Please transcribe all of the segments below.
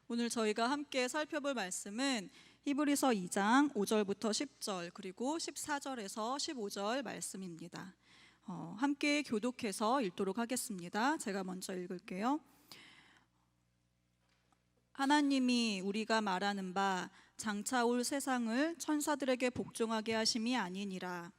오늘 저희가 함께 살펴볼 말씀은 히브리서 2장 5절부터 10절 그리고 14절에서 15절 말씀입니다. 함께 교독해서 읽도록 하겠습니다. 제가 먼저 읽을게요. 하나님이 우리가 말하는 바 장차 올 세상을 천사들에게 복종하게 하심이 아니니라.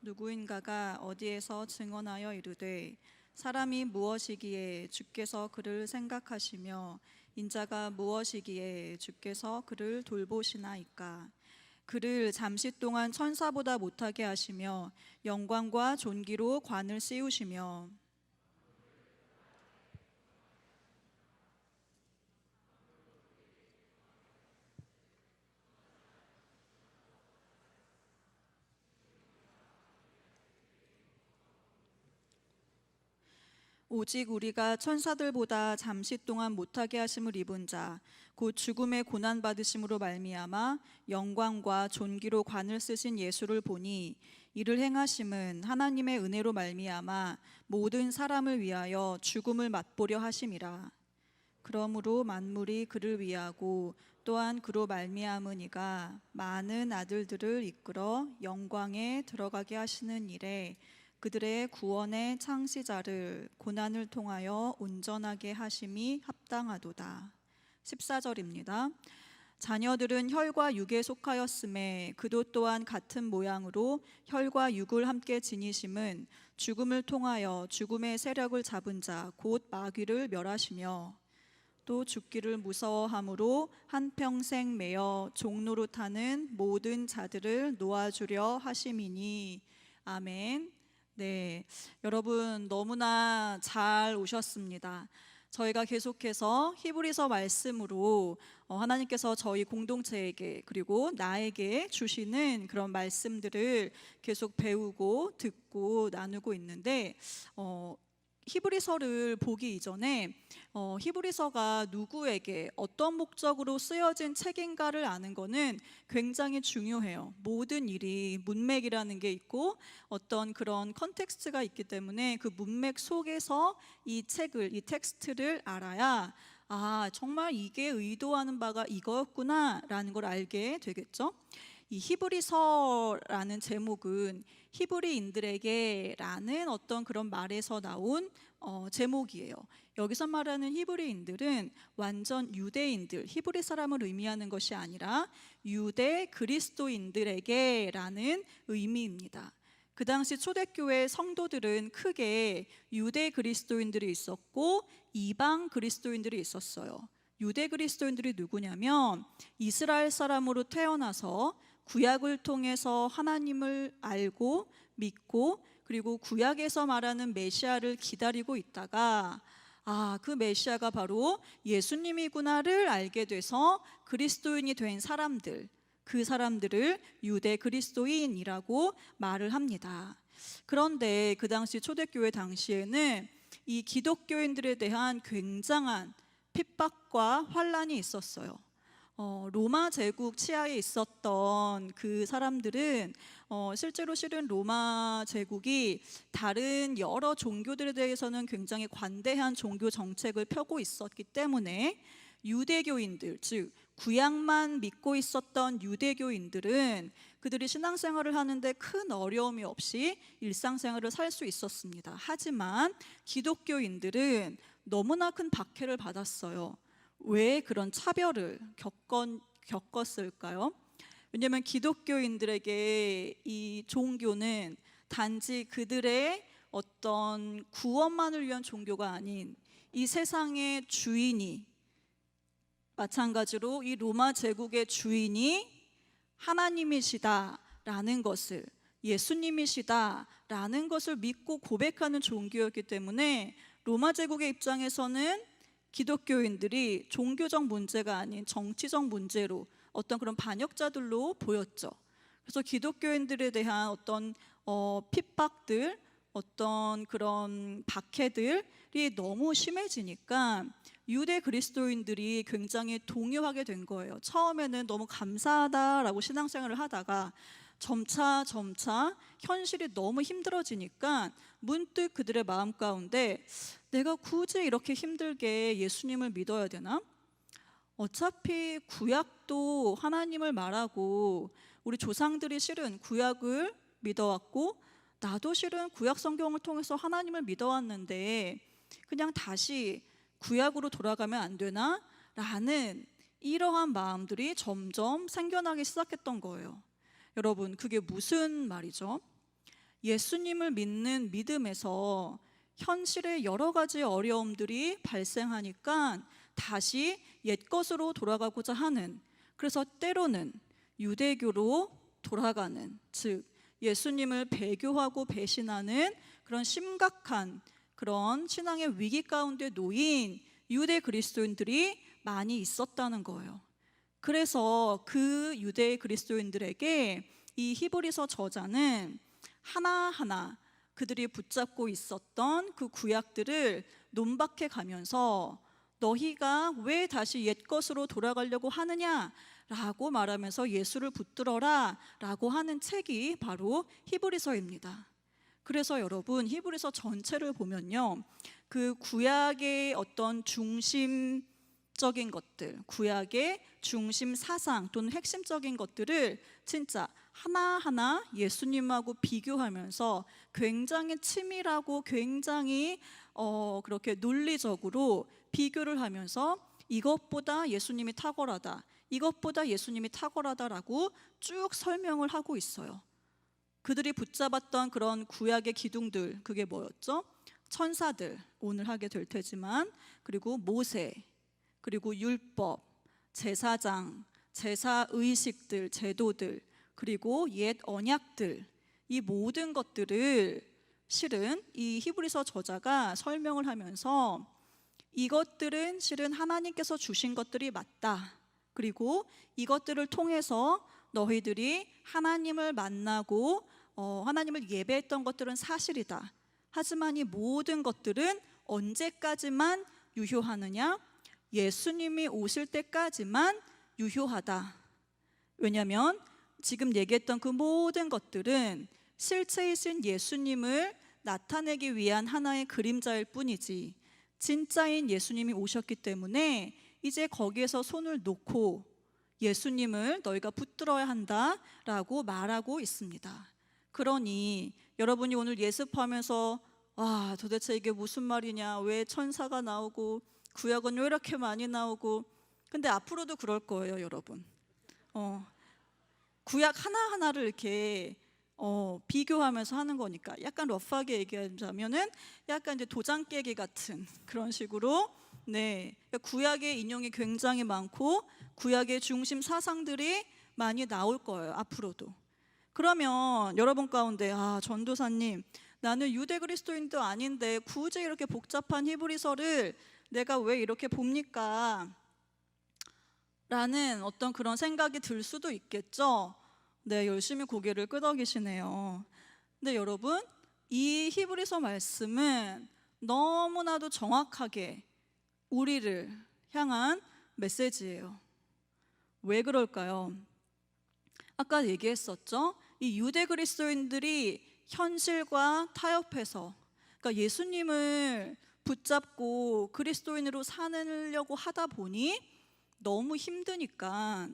누구인가가 어디에서 증언하여 이르되 사람이 무엇이기에 주께서 그를 생각하시며 인자가 무엇이기에 주께서 그를 돌보시나이까. 그를 잠시 동안 천사보다 못하게 하시며 영광과 존귀로 관을 씌우시며 오직 우리가 천사들보다 잠시 동안 못하게 하심을 입은 자 곧 죽음의 고난 받으심으로 말미암아 영광과 존귀로 관을 쓰신 예수를 보니 이를 행하심은 하나님의 은혜로 말미암아 모든 사람을 위하여 죽음을 맛보려 하심이라. 그러므로 만물이 그를 위하고 또한 그로 말미암은 이가 많은 아들들을 이끌어 영광에 들어가게 하시는 일에 그들의 구원의 창시자를 고난을 통하여 온전하게 하심이 합당하도다. 14절입니다. 자녀들은 혈과 육에 속하였음에 그도 또한 같은 모양으로 혈과 육을 함께 지니심은 죽음을 통하여 죽음의 세력을 잡은 자 곧 마귀를 멸하시며 또 죽기를 무서워함으로 한평생 매어 종노릇하는 모든 자들을 놓아주려 하심이니. 아멘. 네, 여러분 너무나 잘 오셨습니다. 저희가 계속해서 히브리서 말씀으로 하나님께서 저희 공동체에게 그리고 나에게 주시는 그런 말씀들을 계속 배우고 듣고 나누고 있는데 히브리서를 보기 이전에 히브리서가 누구에게 어떤 목적으로 쓰여진 책인가를 아는 것은 굉장히 중요해요. 모든 일이 문맥이라는 게 있고 어떤 그런 컨텍스트가 있기 때문에 그 문맥 속에서 이 책을, 이 텍스트를 알아야 정말 이게 의도하는 바가 이거였구나 라는 걸 알게 되겠죠. 이 히브리서라는 제목은 히브리인들에게 라는 어떤 그런 말에서 나온 제목이에요. 여기서 말하는 히브리인들은 완전 유대인들, 히브리 사람을 의미하는 것이 아니라 유대 그리스도인들에게 라는 의미입니다. 그 당시 초대교회 성도들은 크게 유대 그리스도인들이 있었고 이방 그리스도인들이 있었어요. 유대 그리스도인들이 누구냐면 이스라엘 사람으로 태어나서 구약을 통해서 하나님을 알고 믿고 그리고 구약에서 말하는 메시아를 기다리고 있다가 그 메시아가 바로 예수님이구나를 알게 돼서 그리스도인이 된 사람들, 그 사람들을 유대 그리스도인이라고 말을 합니다. 그런데 그 당시 초대교회 당시에는 이 기독교인들에 대한 굉장한 핍박과 환란이 있었어요. 로마 제국 치하에 있었던 그 사람들은 실제로 실은 로마 제국이 다른 여러 종교들에 대해서는 굉장히 관대한 종교 정책을 펴고 있었기 때문에 유대교인들, 즉 구약만 믿고 있었던 유대교인들은 그들이 신앙생활을 하는데 큰 어려움이 없이 일상생활을 살 수 있었습니다. 하지만 기독교인들은 너무나 큰 박해를 받았어요. 왜 그런 차별을 겪었을까요? 왜냐하면 기독교인들에게 이 종교는 단지 그들의 어떤 구원만을 위한 종교가 아닌 이 세상의 주인이, 마찬가지로 이 로마 제국의 주인이 하나님이시다라는 것을, 예수님이시다라는 것을 믿고 고백하는 종교였기 때문에 로마 제국의 입장에서는 기독교인들이 종교적 문제가 아닌 정치적 문제로 어떤 그런 반역자들로 보였죠. 그래서 기독교인들에 대한 어떤 핍박들, 어떤 그런 박해들이 너무 심해지니까 유대 그리스도인들이 굉장히 동요하게 된 거예요. 처음에는 너무 감사하다라고 신앙생활을 하다가 점차 현실이 너무 힘들어지니까 문득 그들의 마음 가운데 내가 굳이 이렇게 힘들게 예수님을 믿어야 되나? 어차피 구약도 하나님을 말하고 우리 조상들이 실은 구약을 믿어왔고 나도 실은 구약 성경을 통해서 하나님을 믿어왔는데 그냥 다시 구약으로 돌아가면 안 되나? 라는 이러한 마음들이 점점 생겨나기 시작했던 거예요. 여러분, 그게 무슨 말이죠? 예수님을 믿는 믿음에서 현실의 여러 가지 어려움들이 발생하니까 다시 옛것으로 돌아가고자 하는, 그래서 때로는 유대교로 돌아가는, 즉 예수님을 배교하고 배신하는 그런 심각한 그런 신앙의 위기 가운데 놓인 유대 그리스도인들이 많이 있었다는 거예요. 그래서 그 유대 그리스도인들에게 이 히브리서 저자는 하나하나 그들이 붙잡고 있었던 그 구약들을 논박해 가면서 너희가 왜 다시 옛것으로 돌아가려고 하느냐라고 말하면서 예수를 붙들어라 라고 하는 책이 바로 히브리서입니다. 그래서 여러분, 히브리서 전체를 보면요, 그 구약의 어떤 중심적인 것들, 구약의 중심 사상 또는 핵심적인 것들을 진짜 하나하나 예수님하고 비교하면서 굉장히 치밀하고 굉장히 그렇게 논리적으로 비교를 하면서 이것보다 예수님이 탁월하다, 이것보다 예수님이 탁월하다라고 쭉 설명을 하고 있어요. 그들이 붙잡았던 그런 구약의 기둥들, 그게 뭐였죠? 천사들, 오늘 하게 될 테지만, 그리고 모세, 그리고 율법, 제사장, 제사의식들, 제도들, 그리고 옛 언약들, 이 모든 것들을 실은 이 히브리서 저자가 설명을 하면서 이것들은 실은 하나님께서 주신 것들이 맞다. 그리고 이것들을 통해서 너희들이 하나님을 만나고 하나님을 예배했던 것들은 사실이다. 하지만 이 모든 것들은 언제까지만 유효하느냐? 예수님이 오실 때까지만 유효하다. 왜냐하면 지금 얘기했던 그 모든 것들은 실체이신 예수님을 나타내기 위한 하나의 그림자일 뿐이지 진짜인 예수님이 오셨기 때문에 이제 거기에서 손을 놓고 예수님을 너희가 붙들어야 한다라고 말하고 있습니다. 그러니 여러분이 오늘 예습하면서 와, 도대체 이게 무슨 말이냐, 왜 천사가 나오고 구약은 왜 이렇게 많이 나오고, 근데 앞으로도 그럴 거예요, 여러분. 구약 하나하나를 이렇게 비교하면서 하는 거니까 약간 러프하게 얘기하자면은 약간 이제 도장 깨기 같은 그런 식으로, 네, 구약의 인용이 굉장히 많고 구약의 중심 사상들이 많이 나올 거예요, 앞으로도. 그러면 여러분 가운데 전도사님, 나는 유대 그리스도인도 아닌데 굳이 이렇게 복잡한 히브리서를 내가 왜 이렇게 봅니까? 라는 어떤 그런 생각이 들 수도 있겠죠. 네, 열심히 고개를 끄덕이시네요. 근데 여러분, 이 히브리서 말씀은 너무나도 정확하게 우리를 향한 메시지예요. 왜 그럴까요? 아까 얘기했었죠. 이 유대 그리스도인들이 현실과 타협해서, 그러니까 예수님을 붙잡고 그리스도인으로 살려고 하다 보니 너무 힘드니까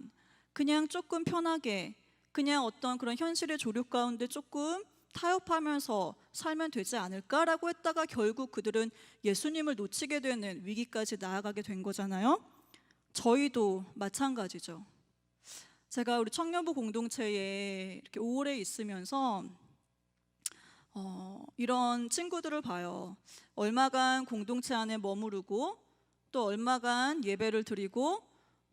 그냥 조금 편하게, 그냥 어떤 그런 현실의 조류 가운데 조금 타협하면서 살면 되지 않을까라고 했다가 결국 그들은 예수님을 놓치게 되는 위기까지 나아가게 된 거잖아요. 저희도 마찬가지죠. 제가 우리 청년부 공동체에 이렇게 오래 있으면서 이런 친구들을 봐요. 얼마간 공동체 안에 머무르고 또 얼마간 예배를 드리고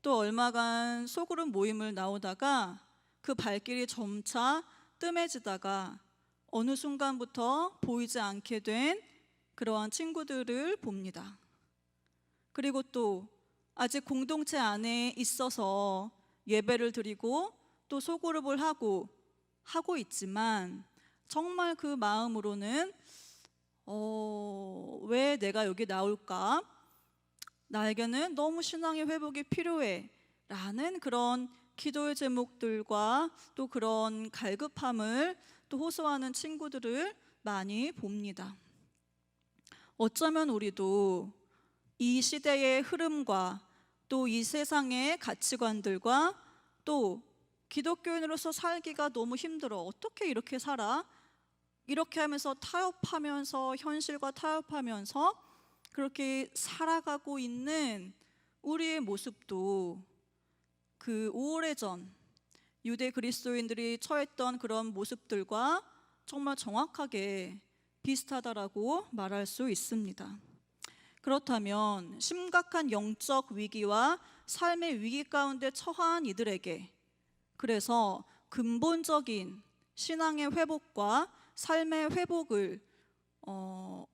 또 얼마간 소그룹 모임을 나오다가 그 발길이 점차 뜸해지다가 어느 순간부터 보이지 않게 된 그러한 친구들을 봅니다. 그리고 또 아직 공동체 안에 있어서 예배를 드리고 또 소그룹을 하고 있지만 정말 그 마음으로는 왜 내가 여기 나올까? 나에게는 너무 신앙의 회복이 필요해 라는 그런 기도의 제목들과 또 그런 갈급함을 또 호소하는 친구들을 많이 봅니다. 어쩌면 우리도 이 시대의 흐름과 또 이 세상의 가치관들과 또 기독교인으로서 살기가 너무 힘들어. 어떻게 이렇게 살아? 이렇게 하면서 타협하면서 현실과 타협하면서 그렇게 살아가고 있는 우리의 모습도 그 오래전 유대 그리스도인들이 처했던 그런 모습들과 정말 정확하게 비슷하다라고 말할 수 있습니다. 그렇다면 심각한 영적 위기와 삶의 위기 가운데 처한 이들에게, 그래서 근본적인 신앙의 회복과 삶의 회복을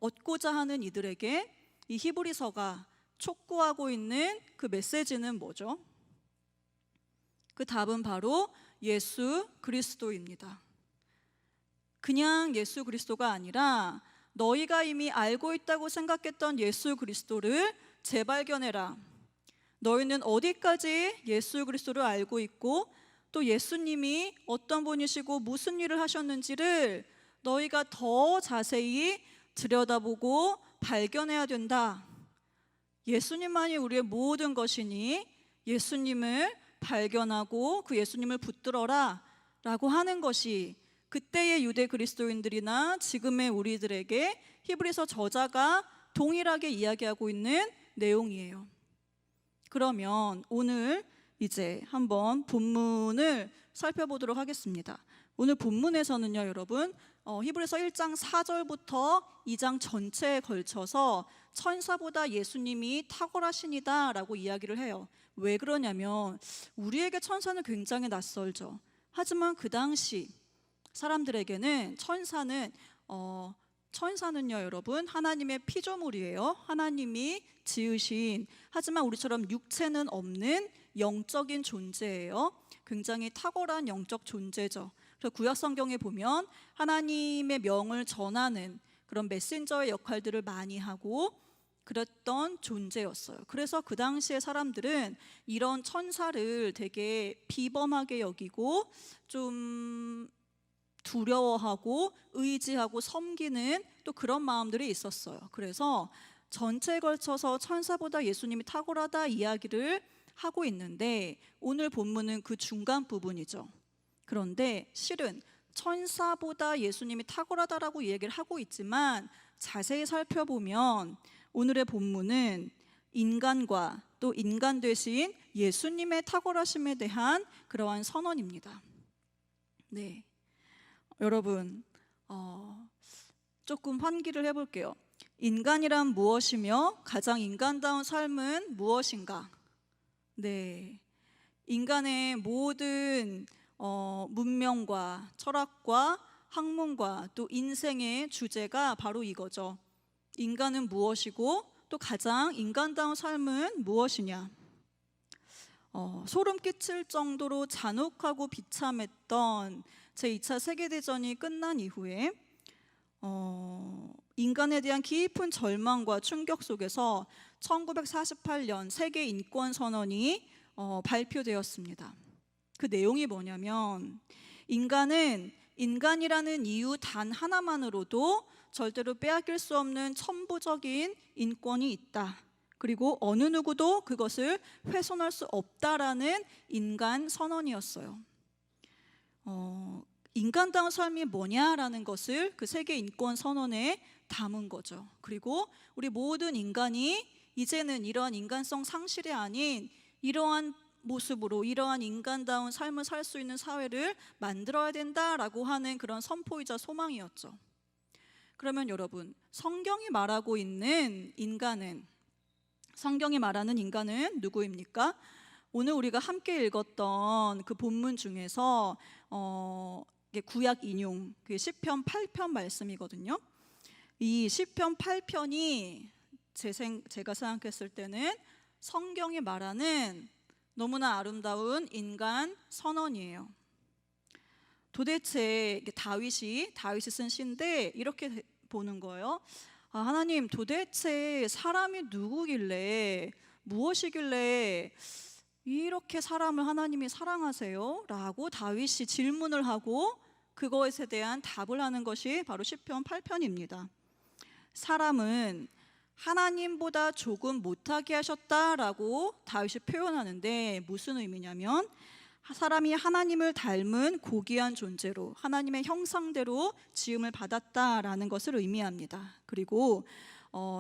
얻고자 하는 이들에게 이 히브리서가 촉구하고 있는 그 메시지는 뭐죠? 그 답은 바로 예수 그리스도입니다. 그냥 예수 그리스도가 아니라 너희가 이미 알고 있다고 생각했던 예수 그리스도를 재발견해라. 너희는 어디까지 예수 그리스도를 알고 있고 또 예수님이 어떤 분이시고 무슨 일을 하셨는지를 너희가 더 자세히 들여다보고 발견해야 된다. 예수님만이 우리의 모든 것이니 예수님을 발견하고 그 예수님을 붙들어라 라고 하는 것이 그때의 유대 그리스도인들이나 지금의 우리들에게 히브리서 저자가 동일하게 이야기하고 있는 내용이에요. 그러면 오늘 이제 한번 본문을 살펴보도록 하겠습니다. 오늘 본문에서는요, 여러분, 히브리서 1장 4절부터 2장 전체에 걸쳐서 천사보다 예수님이 탁월하시니다 라고 이야기를 해요. 왜 그러냐면 우리에게 천사는 굉장히 낯설죠. 하지만 그 당시 사람들에게는 천사는요, 여러분, 하나님의 피조물이에요. 하나님이 지으신, 하지만 우리처럼 육체는 없는 영적인 존재예요. 굉장히 탁월한 영적 존재죠. 그래서 구약 성경에 보면 하나님의 명을 전하는 그런 메신저의 역할들을 많이 하고 그랬던 존재였어요. 그래서 그 당시의 사람들은 이런 천사를 되게 비범하게 여기고 좀 두려워하고 의지하고 섬기는 또 그런 마음들이 있었어요. 그래서 전체에 걸쳐서 천사보다 예수님이 탁월하다 이야기를 하고 있는데 오늘 본문은 그 중간 부분이죠. 그런데 실은 천사보다 예수님이 탁월하다라고 얘기를 하고 있지만 자세히 살펴보면 오늘의 본문은 인간과 또 인간 되신 예수님의 탁월하심에 대한 그러한 선언입니다. 네, 여러분 조금 환기를 해볼게요. 인간이란 무엇이며 가장 인간다운 삶은 무엇인가? 네, 인간의 모든 문명과 철학과 학문과 또 인생의 주제가 바로 이거죠. 인간은 무엇이고 또 가장 인간다운 삶은 무엇이냐? 소름 끼칠 정도로 잔혹하고 비참했던 제2차 세계대전이 끝난 이후에 인간에 대한 깊은 절망과 충격 속에서 1948년 세계 인권 선언이 발표되었습니다. 그 내용이 뭐냐면 인간은 인간이라는 이유 단 하나만으로도 절대로 빼앗길 수 없는 천부적인 인권이 있다. 그리고 어느 누구도 그것을 훼손할 수 없다라는 인간 선언이었어요. 인간다운 삶이 뭐냐라는 것을 그 세계 인권 선언에 담은 거죠. 그리고 우리 모든 인간이 이제는 이러한 인간성 상실이 아닌 이러한 모습으로 이러한 인간다운 삶을 살 수 있는 사회를 만들어야 된다라고 하는 그런 선포이자 소망이었죠. 그러면 여러분, 성경이 말하고 있는 인간은, 성경이 말하는 인간은 누구입니까? 오늘 우리가 함께 읽었던 그 본문 중에서 구약 인용, 그 시편 8편 말씀이거든요. 이 시편 8편이 제가 생각했을 때는 성경이 말하는 너무나 아름다운 인간 선언이에요. 도대체 다윗이 쓴 시인데 이렇게 보는 거예요. 하나님, 도대체 사람이 누구길래, 무엇이길래 이렇게 사람을 하나님이 사랑하세요? 라고 다윗이 질문을 하고 그것에 대한 답을 하는 것이 바로 시편 8편입니다. 사람은 하나님보다 조금 못하게 하셨다라고 다윗이 표현하는데 무슨 의미냐면 사람이 하나님을 닮은 고귀한 존재로 하나님의 형상대로 지음을 받았다라는 것을 의미합니다. 그리고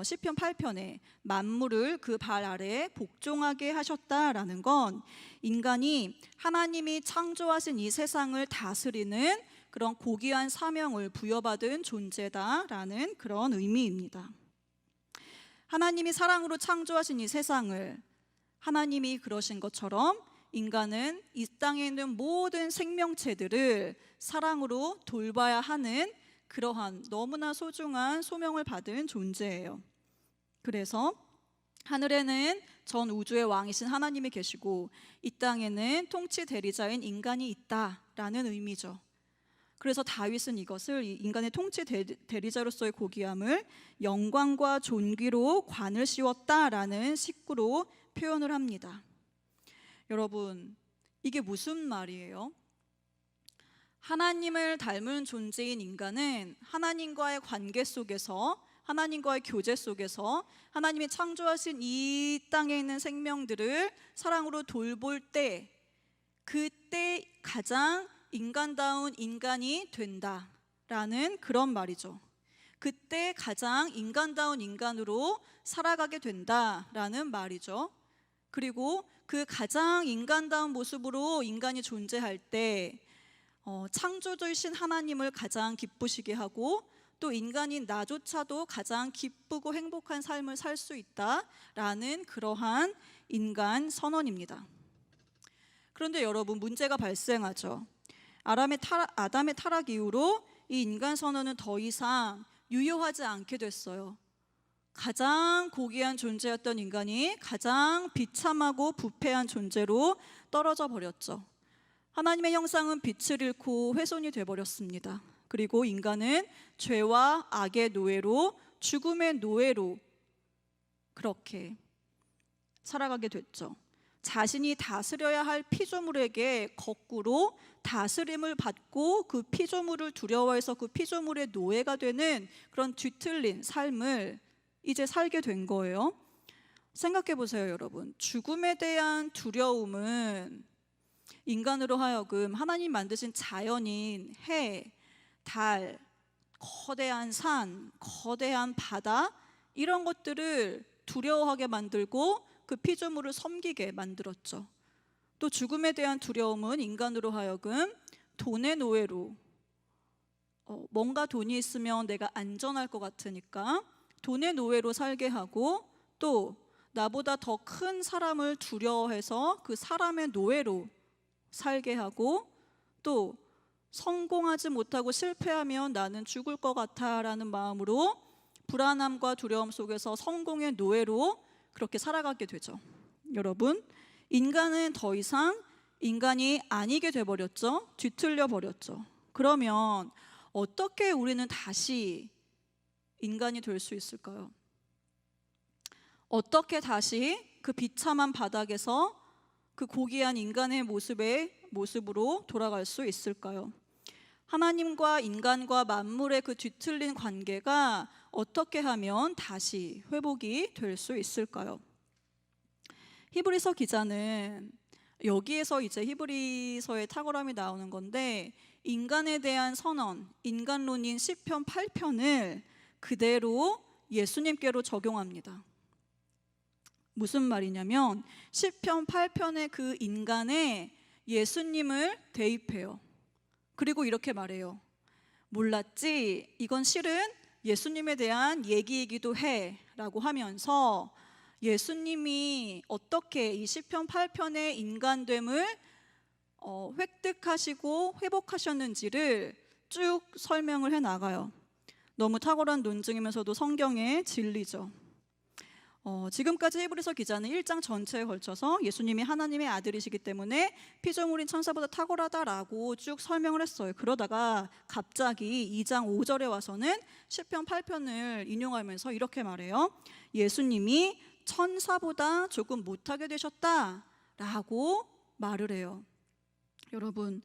시편 8편에 만물을 그 발 아래에 복종하게 하셨다라는 건 인간이 하나님이 창조하신 이 세상을 다스리는 그런 고귀한 사명을 부여받은 존재다라는 그런 의미입니다. 하나님이 사랑으로 창조하신 이 세상을 하나님이 그러신 것처럼 인간은 이 땅에 있는 모든 생명체들을 사랑으로 돌봐야 하는 그러한 너무나 소중한 소명을 받은 존재예요. 그래서 하늘에는 전 우주의 왕이신 하나님이 계시고 이 땅에는 통치 대리자인 인간이 있다라는 의미죠. 그래서 다윗은 이것을 인간의 통치 대리자로서의 고귀함을 영광과 존귀로 관을 씌웠다라는 식구로 표현을 합니다. 여러분, 이게 무슨 말이에요? 하나님을 닮은 존재인 인간은 하나님과의 관계 속에서, 하나님과의 교제 속에서 하나님이 창조하신 이 땅에 있는 생명들을 사랑으로 돌볼 때, 그때 가장 인간다운 인간이 된다라는 그런 말이죠. 그때 가장 인간다운 인간으로 살아가게 된다라는 말이죠. 그리고 그 가장 인간다운 모습으로 인간이 존재할 때 창조주이신 하나님을 가장 기쁘시게 하고 또 인간인 나조차도 가장 기쁘고 행복한 삶을 살 수 있다라는 그러한 인간 선언입니다. 그런데 여러분, 문제가 발생하죠. 아담의 타락 이후로 이 인간 선언은 더 이상 유효하지 않게 됐어요. 가장 고귀한 존재였던 인간이 가장 비참하고 부패한 존재로 떨어져 버렸죠. 하나님의 형상은 빛을 잃고 훼손이 되어버렸습니다. 그리고 인간은 죄와 악의 노예로, 죽음의 노예로 그렇게 살아가게 됐죠. 자신이 다스려야 할 피조물에게 거꾸로 다스림을 받고 그 피조물을 두려워해서 그 피조물의 노예가 되는 그런 뒤틀린 삶을 이제 살게 된 거예요. 생각해 보세요, 여러분. 죽음에 대한 두려움은 인간으로 하여금 하나님 만드신 자연인 해, 달, 거대한 산, 거대한 바다 이런 것들을 두려워하게 만들고 그 피조물을 섬기게 만들었죠. 또 죽음에 대한 두려움은 인간으로 하여금 돈의 노예로, 뭔가 돈이 있으면 내가 안전할 것 같으니까 돈의 노예로 살게 하고, 또 나보다 더 큰 사람을 두려워해서 그 사람의 노예로 살게 하고, 또 성공하지 못하고 실패하면 나는 죽을 것 같아 라는 마음으로 불안함과 두려움 속에서 성공의 노예로 그렇게 살아가게 되죠. 여러분, 인간은 더 이상 인간이 아니게 돼버렸죠. 뒤틀려 버렸죠. 그러면 어떻게 우리는 다시 인간이 될 수 있을까요? 어떻게 다시 그 비참한 바닥에서 그 고귀한 인간의 모습으로 돌아갈 수 있을까요? 하나님과 인간과 만물의 그 뒤틀린 관계가 어떻게 하면 다시 회복이 될 수 있을까요? 히브리서 기자는 여기에서 이제 히브리서의 탁월함이 나오는 건데, 인간에 대한 선언, 인간론인 시편 8편을 그대로 예수님께로 적용합니다. 무슨 말이냐면 시편 8편의 그 인간에 예수님을 대입해요. 그리고 이렇게 말해요. 몰랐지? 이건 실은 예수님에 대한 얘기이기도 해 라고 하면서 예수님이 어떻게 이 시편 8편의 인간됨을 획득하시고 회복하셨는지를 쭉 설명을 해 나가요. 너무 탁월한 논증이면서도 성경의 진리죠. 지금까지 히브리서 기자는 1장 전체에 걸쳐서 예수님이 하나님의 아들이시기 때문에 피조물인 천사보다 탁월하다라고 쭉 설명을 했어요. 그러다가 갑자기 2장 5절에 와서는 시편 8편을 인용하면서 이렇게 말해요. 예수님이 천사보다 조금 못하게 되셨다라고 말을 해요. 여러분,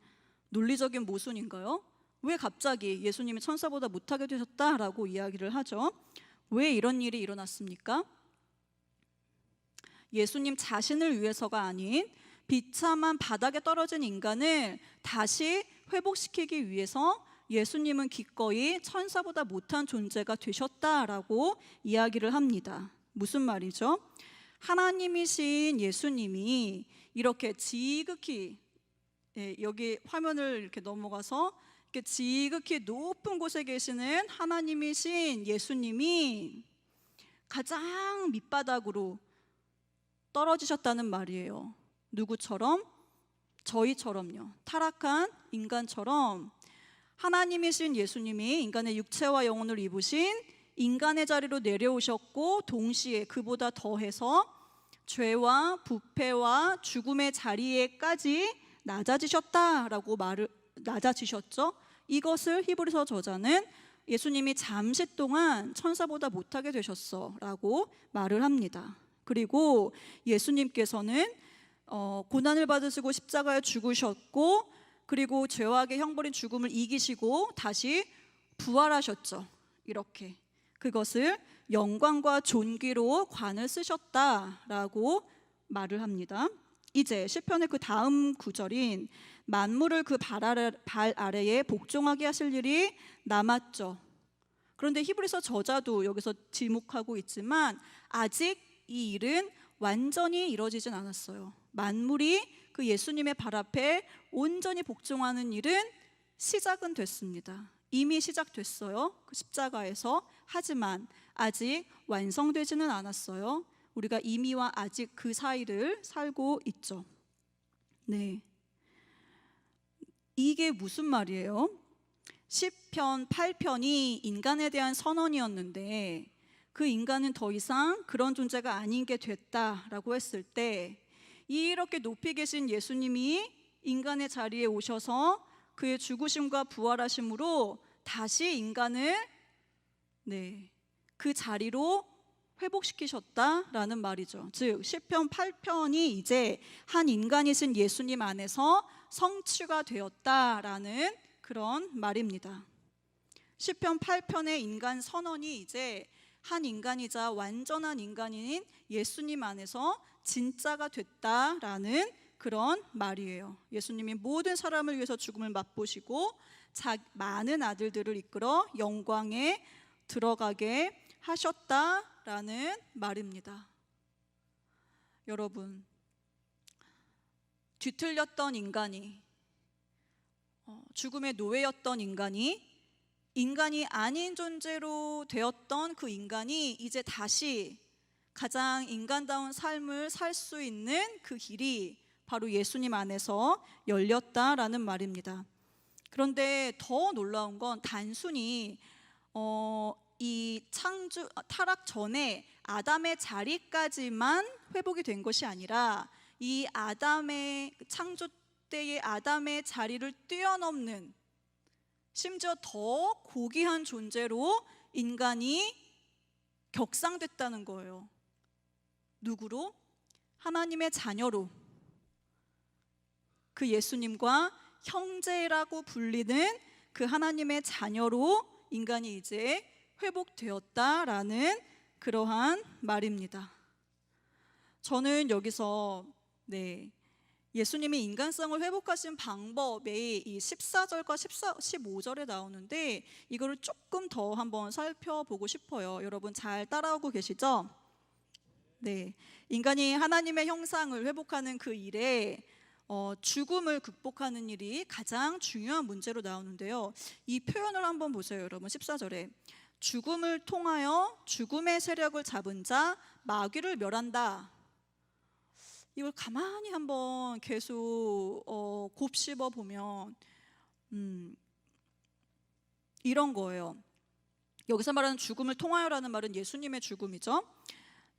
논리적인 모순인가요? 왜 갑자기 예수님이 천사보다 못하게 되셨다라고 이야기를 하죠? 왜 이런 일이 일어났습니까? 예수님 자신을 위해서가 아닌 비참한 바닥에 떨어진 인간을 다시 회복시키기 위해서 예수님은 기꺼이 천사보다 못한 존재가 되셨다라고 이야기를 합니다. 무슨 말이죠? 하나님이신 예수님이 이렇게 지극히, 여기 화면을 이렇게 넘어가서 이렇게 지극히 높은 곳에 계시는 하나님이신 예수님이 가장 밑바닥으로 떨어지셨다는 말이에요. 누구처럼? 저희처럼요. 타락한 인간처럼 하나님이신 예수님이 인간의 육체와 영혼을 입으신 인간의 자리로 내려오셨고, 동시에 그보다 더해서 죄와 부패와 죽음의 자리에까지 낮아지셨죠. 이것을 히브리서 저자는 예수님이 잠시 동안 천사보다 못하게 되셨어 라고 말을 합니다. 그리고 예수님께서는 고난을 받으시고 십자가에 죽으셨고, 그리고 죄와 악의 형벌인 죽음을 이기시고 다시 부활하셨죠. 이렇게 그것을 영광과 존귀로 관을 쓰셨다라고 말을 합니다. 이제 시편의 그 다음 구절인 만물을 그 발 아래에 복종하게 하실 일이 남았죠. 그런데 히브리서 저자도 여기서 지목하고 있지만 아직 이 일은 완전히 이루어지진 않았어요. 만물이 그 예수님의 발 앞에 온전히 복종하는 일은 시작은 됐습니다. 이미 시작됐어요. 그 십자가에서. 하지만 아직 완성되지는 않았어요. 우리가 이미와 아직 그 사이를 살고 있죠. 네, 이게 무슨 말이에요? 시편 8편이 인간에 대한 선언이었는데 그 인간은 더 이상 그런 존재가 아닌 게 됐다라고 했을 때, 이렇게 높이 계신 예수님이 인간의 자리에 오셔서 그의 죽으심과 부활하심으로 다시 인간을 그 자리로 회복시키셨다라는 말이죠. 즉 시편 8편이 이제 한 인간이신 예수님 안에서 성취가 되었다라는 그런 말입니다. 시편 8편의 인간 선언이 이제 한 인간이자 완전한 인간인 예수님 안에서 진짜가 됐다라는 그런 말이에요. 예수님이 모든 사람을 위해서 죽음을 맛보시고 많은 아들들을 이끌어 영광에 들어가게 하셨다라는 말입니다. 여러분, 뒤틀렸던 인간이, 죽음의 노예였던 인간이 아닌 존재로 되었던 그 인간이 이제 다시 가장 인간다운 삶을 살 수 있는 그 길이 바로 예수님 안에서 열렸다라는 말입니다. 그런데 더 놀라운 건 단순히 이 타락 전에 아담의 자리까지만 회복이 된 것이 아니라 이 아담의 창조 때의 아담의 자리를 뛰어넘는, 심지어 더 고귀한 존재로 인간이 격상됐다는 거예요. 누구로? 하나님의 자녀로. 그 예수님과 형제라고 불리는 그 하나님의 자녀로 인간이 이제 회복되었다라는 그러한 말입니다. 저는 여기서 예수님이 인간성을 회복하신 방법이 이 14절과 15절에 나오는데 이거를 조금 더 한번 살펴보고 싶어요. 여러분 잘 따라오고 계시죠? 네, 인간이 하나님의 형상을 회복하는 그 일에 죽음을 극복하는 일이 가장 중요한 문제로 나오는데요. 이 표현을 한번 보세요. 여러분 14절에 죽음을 통하여 죽음의 세력을 잡은 자 마귀를 멸한다. 이걸 가만히 한번 계속 곱씹어 보면 이런 거예요. 여기서 말하는 죽음을 통하여라는 말은 예수님의 죽음이죠.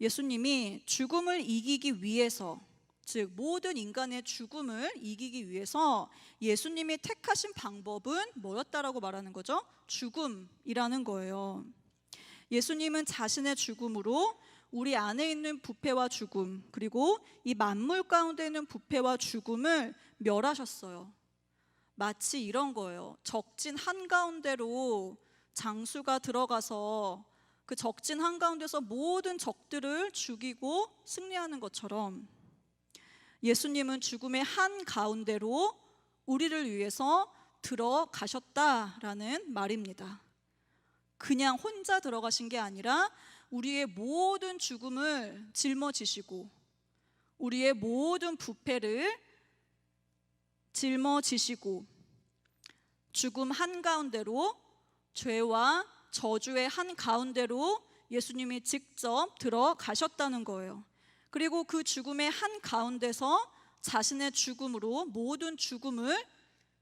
예수님이 죽음을 이기기 위해서, 즉 모든 인간의 죽음을 이기기 위해서 예수님이 택하신 방법은 뭐였다라고 말하는 거죠? 죽음이라는 거예요. 예수님은 자신의 죽음으로 우리 안에 있는 부패와 죽음, 그리고 이 만물 가운데 있는 부패와 죽음을 멸하셨어요. 마치 이런 거예요. 적진 한가운데로 장수가 들어가서 그 적진 한가운데서 모든 적들을 죽이고 승리하는 것처럼 예수님은 죽음의 한가운데로 우리를 위해서 들어가셨다라는 말입니다. 그냥 혼자 들어가신 게 아니라 우리의 모든 죽음을 짊어지시고 우리의 모든 부패를 짊어지시고 죽음 한가운데로, 죄와 저주의 한가운데로 예수님이 직접 들어가셨다는 거예요. 그리고 그 죽음의 한가운데서 자신의 죽음으로 모든 죽음을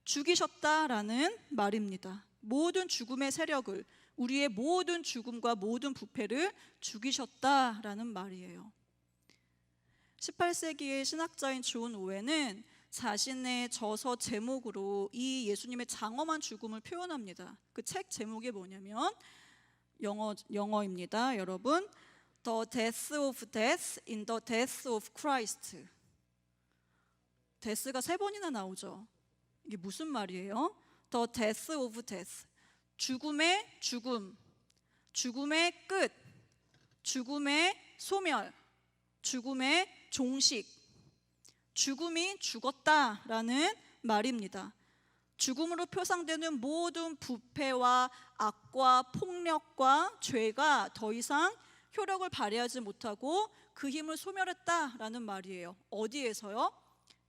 죽이셨다라는 말입니다. 모든 죽음의 세력을, 우리의 모든 죽음과 모든 부패를 죽이셨다라는 말이에요. 18세기의 신학자인 존 오웬은 자신의 저서 제목으로 이 예수님의 장엄한 죽음을 표현합니다. 그 책 제목이 뭐냐면 영어입니다. 여러분, The Death of Death in the Death of Christ. death가 3번이나 나오죠. 이게 무슨 말이에요? The Death of Death. 죽음의 죽음, 죽음의 끝, 죽음의 소멸, 죽음의 종식, 죽음이 죽었다라는 말입니다. 죽음으로 표상되는 모든 부패와 악과 폭력과 죄가 더 이상 효력을 발휘하지 못하고 그 힘을 소멸했다라는 말이에요. 어디에서요?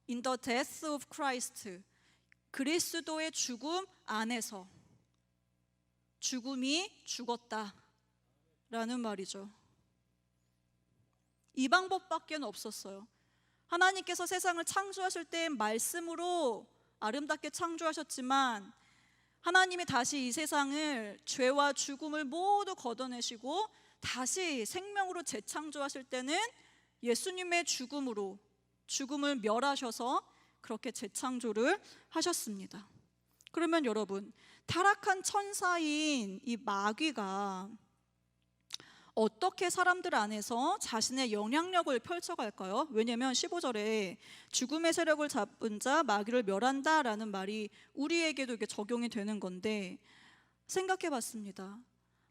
In the death of Christ. 그리스도의 죽음 안에서 죽음이 죽었다라는 말이죠. 이 방법밖에 없었어요. 하나님께서 세상을 창조하실 때 말씀으로 아름답게 창조하셨지만 하나님이 다시 이 세상을 죄와 죽음을 모두 걷어내시고 다시 생명으로 재창조하실 때는 예수님의 죽음으로 죽음을 멸하셔서 그렇게 재창조를 하셨습니다. 그러면 여러분, 타락한 천사인 이 마귀가 어떻게 사람들 안에서 자신의 영향력을 펼쳐갈까요? 왜냐하면 15절에 죽음의 세력을 잡은 자 마귀를 멸한다라는 말이 우리에게도 이게 적용이 되는 건데, 생각해 봤습니다.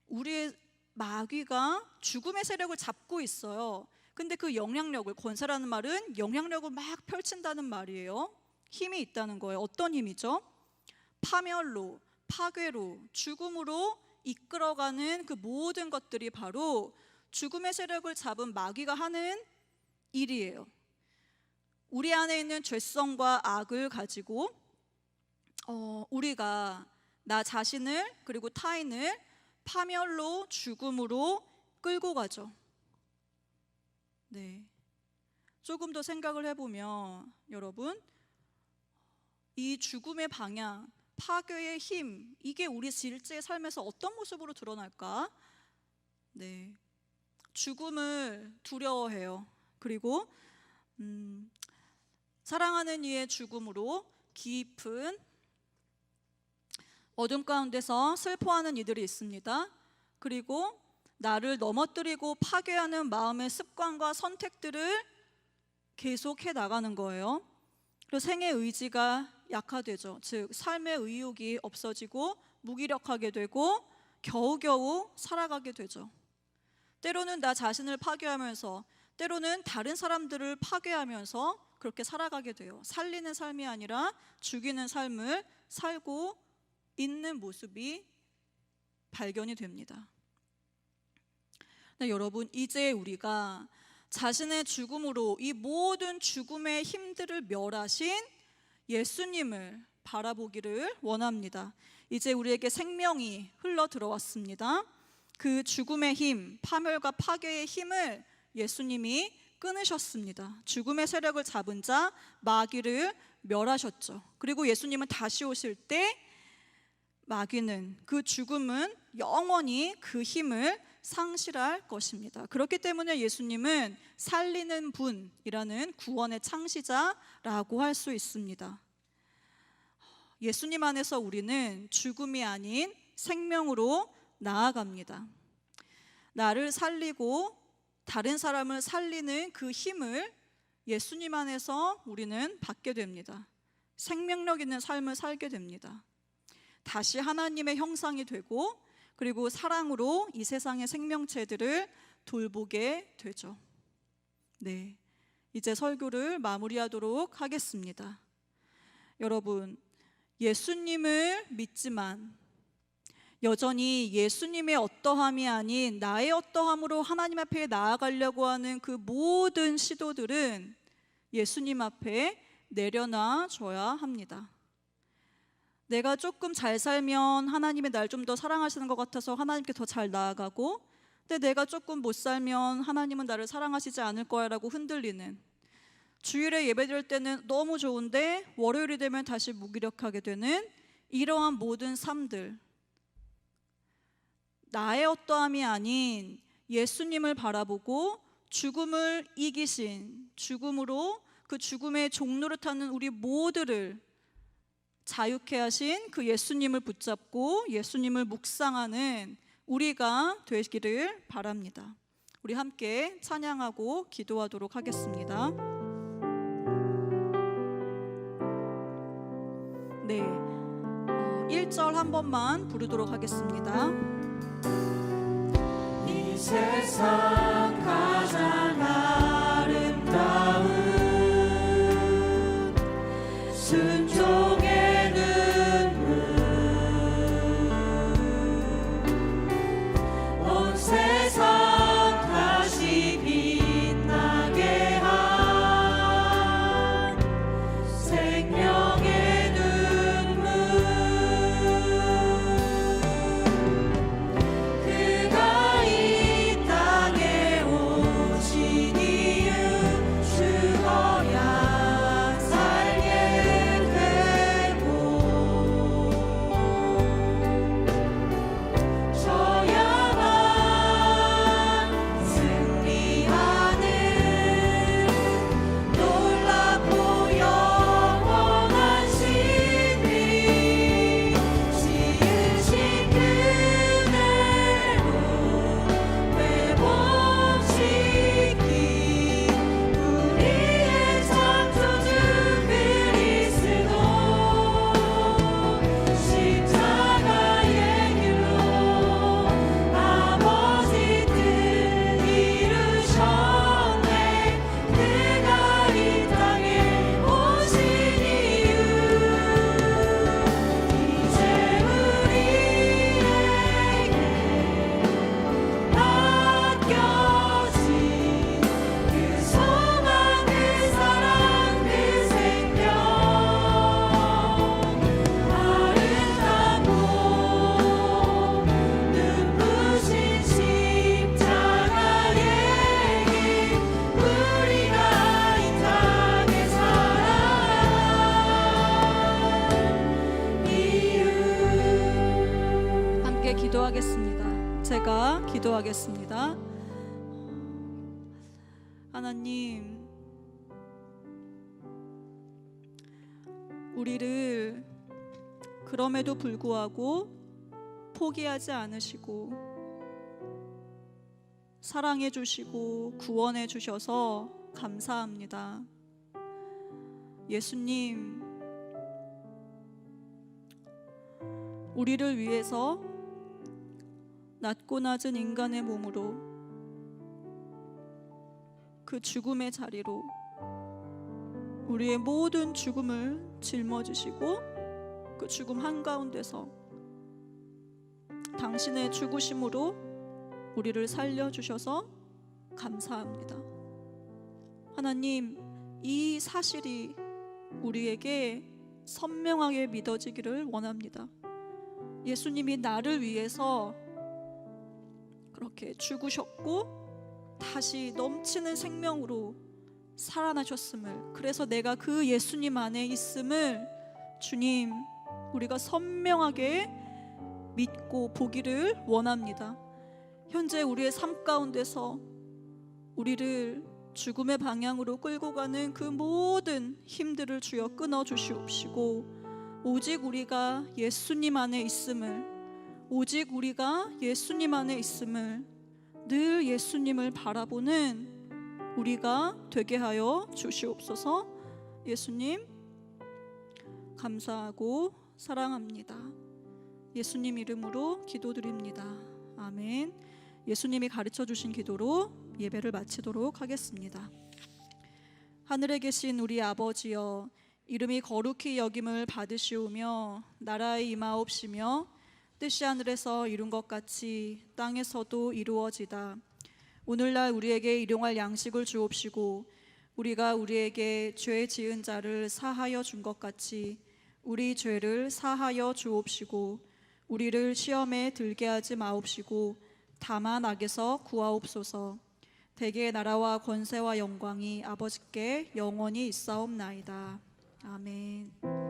우리의 마귀가 죽음의 세력을 잡고 있어요. 근데 그 영향력을, 권세라는 말은 영향력을 막 펼친다는 말이에요. 힘이 있다는 거예요. 어떤 힘이죠? 파멸로, 파괴로, 죽음으로 이끌어가는 그 모든 것들이 바로 죽음의 세력을 잡은 마귀가 하는 일이에요. 우리 안에 있는 죄성과 악을 가지고 우리가 나 자신을 그리고 타인을 파멸로, 죽음으로 끌고 가죠. 네, 조금 더 생각을 해보면 여러분, 이 죽음의 방향, 파괴의 힘, 이게 우리 실제 삶에서 어떤 모습으로 드러날까? 네, 죽음을 두려워해요. 그리고 사랑하는 이의 죽음으로 깊은 어둠 가운데서 슬퍼하는 이들이 있습니다. 그리고 나를 넘어뜨리고 파괴하는 마음의 습관과 선택들을 계속해 나가는 거예요. 그리고 생의 의지가 약화되죠. 즉 삶의 의욕이 없어지고 무기력하게 되고 겨우겨우 살아가게 되죠. 때로는 나 자신을 파괴하면서, 때로는 다른 사람들을 파괴하면서 그렇게 살아가게 돼요. 살리는 삶이 아니라 죽이는 삶을 살고 있는 모습이 발견이 됩니다. 네, 여러분, 이제 우리가 자신의 죽음으로 이 모든 죽음의 힘들을 멸하신 예수님을 바라보기를 원합니다. 이제 우리에게 생명이 흘러 들어왔습니다. 그 죽음의 힘, 파멸과 파괴의 힘을 예수님이 끊으셨습니다. 죽음의 세력을 잡은 자 마귀를 멸하셨죠. 그리고 예수님은 다시 오실 때 마귀는, 그 죽음은 영원히 그 힘을 상실할 것입니다. 그렇기 때문에 예수님은 살리는 분이라는 구원의 창시자라고 할 수 있습니다. 예수님 안에서 우리는 죽음이 아닌 생명으로 나아갑니다. 나를 살리고 다른 사람을 살리는 그 힘을 예수님 안에서 우리는 받게 됩니다. 생명력 있는 삶을 살게 됩니다. 다시 하나님의 형상이 되고 그리고 사랑으로 이 세상의 생명체들을 돌보게 되죠. 네, 이제 설교를 마무리하도록 하겠습니다. 여러분, 예수님을 믿지만 여전히 예수님의 어떠함이 아닌 나의 어떠함으로 하나님 앞에 나아가려고 하는 그 모든 시도들은 예수님 앞에 내려놔 줘야 합니다. 내가 조금 잘 살면 하나님이 날 좀 더 사랑하시는 것 같아서 하나님께 더 잘 나아가고, 근데 내가 조금 못 살면 하나님은 나를 사랑하시지 않을 거야 라고 흔들리는, 주일에 예배드릴 때는 너무 좋은데 월요일이 되면 다시 무기력하게 되는 이러한 모든 삶들, 나의 어떠함이 아닌 예수님을 바라보고 죽음을 이기신, 죽음으로 그 죽음의 종로를 타는 우리 모두를 자유케 하신 그 예수님을 붙잡고 예수님을 묵상하는 우리가 되기를 바랍니다. 우리 함께 찬양하고 기도하도록 하겠습니다. 네, 1절 한 번만 부르도록 하겠습니다. 이 세상 가장 아름다운 순종의 눈물, 온 세상 다시 빛나게 한 생명의 눈물, 그가 이 땅에 오신 이유 죽어야 살게 되고 져야만 승리하는 놀랍고 영원한 신비, 지으신 그대로 회복시킨 우리의 창조주 그리스도, 십자가의 길로 아버지 뜻 이루셨네. 그가 이 땅에 오신 이유, 이제 우리에게 맡겨진 그 소망, 그 사랑, 그 생명, 아름답고 눈부신 십자가의 길, 우리가 이 땅에 살아간 이유. 함께 기도하겠습니다. 제가 기도하겠습니다. 하나님, 우리를 그럼에도 불구하고 포기하지 않으시고 사랑해 주시고 구원해 주셔서 감사합니다. 예수님, 우리를 위해서 낮고 낮은 인간의 몸으로 그 죽음의 자리로 우리의 모든 죽음을 짊어지시고 그 죽음 한가운데서 당신의 죽으심으로 우리를 살려주셔서 감사합니다. 하나님, 이 사실이 우리에게 선명하게 믿어지기를 원합니다. 예수님이 나를 위해서 그렇게 죽으셨고 다시 넘치는 생명으로 살아나셨음을, 그래서 내가 그 예수님 안에 있음을 주님, 우리가 선명하게 믿고 보기를 원합니다. 현재 우리의 삶 가운데서 우리를 죽음의 방향으로 끌고 가는 그 모든 힘들을 주여 끊어 주시옵시고, 오직 우리가 예수님 안에 있음을, 오직 우리가 예수님 안에 있음을, 늘 예수님을 바라보는 우리가 되게 하여 주시옵소서. 예수님 감사하고 사랑합니다. 예수님 이름으로 기도드립니다. 아멘. 예수님이 가르쳐 주신 기도로 예배를 마치도록 하겠습니다. 하늘에 계신 우리 아버지여, 이름이 거룩히 여김을 받으시오며 나라의 임하옵시며 뜻이 하늘에서 이룬 것 같이 땅에서도 이루어지다. 오늘날 우리에게 일용할 양식을 주옵시고 우리가 우리에게 죄 지은 자를 사하여 준 것 같이 우리 죄를 사하여 주옵시고 우리를 시험에 들게 하지 마옵시고 다만 악에서 구하옵소서. 대개의 나라와 권세와 영광이 아버지께 영원히 있사옵나이다. 아멘.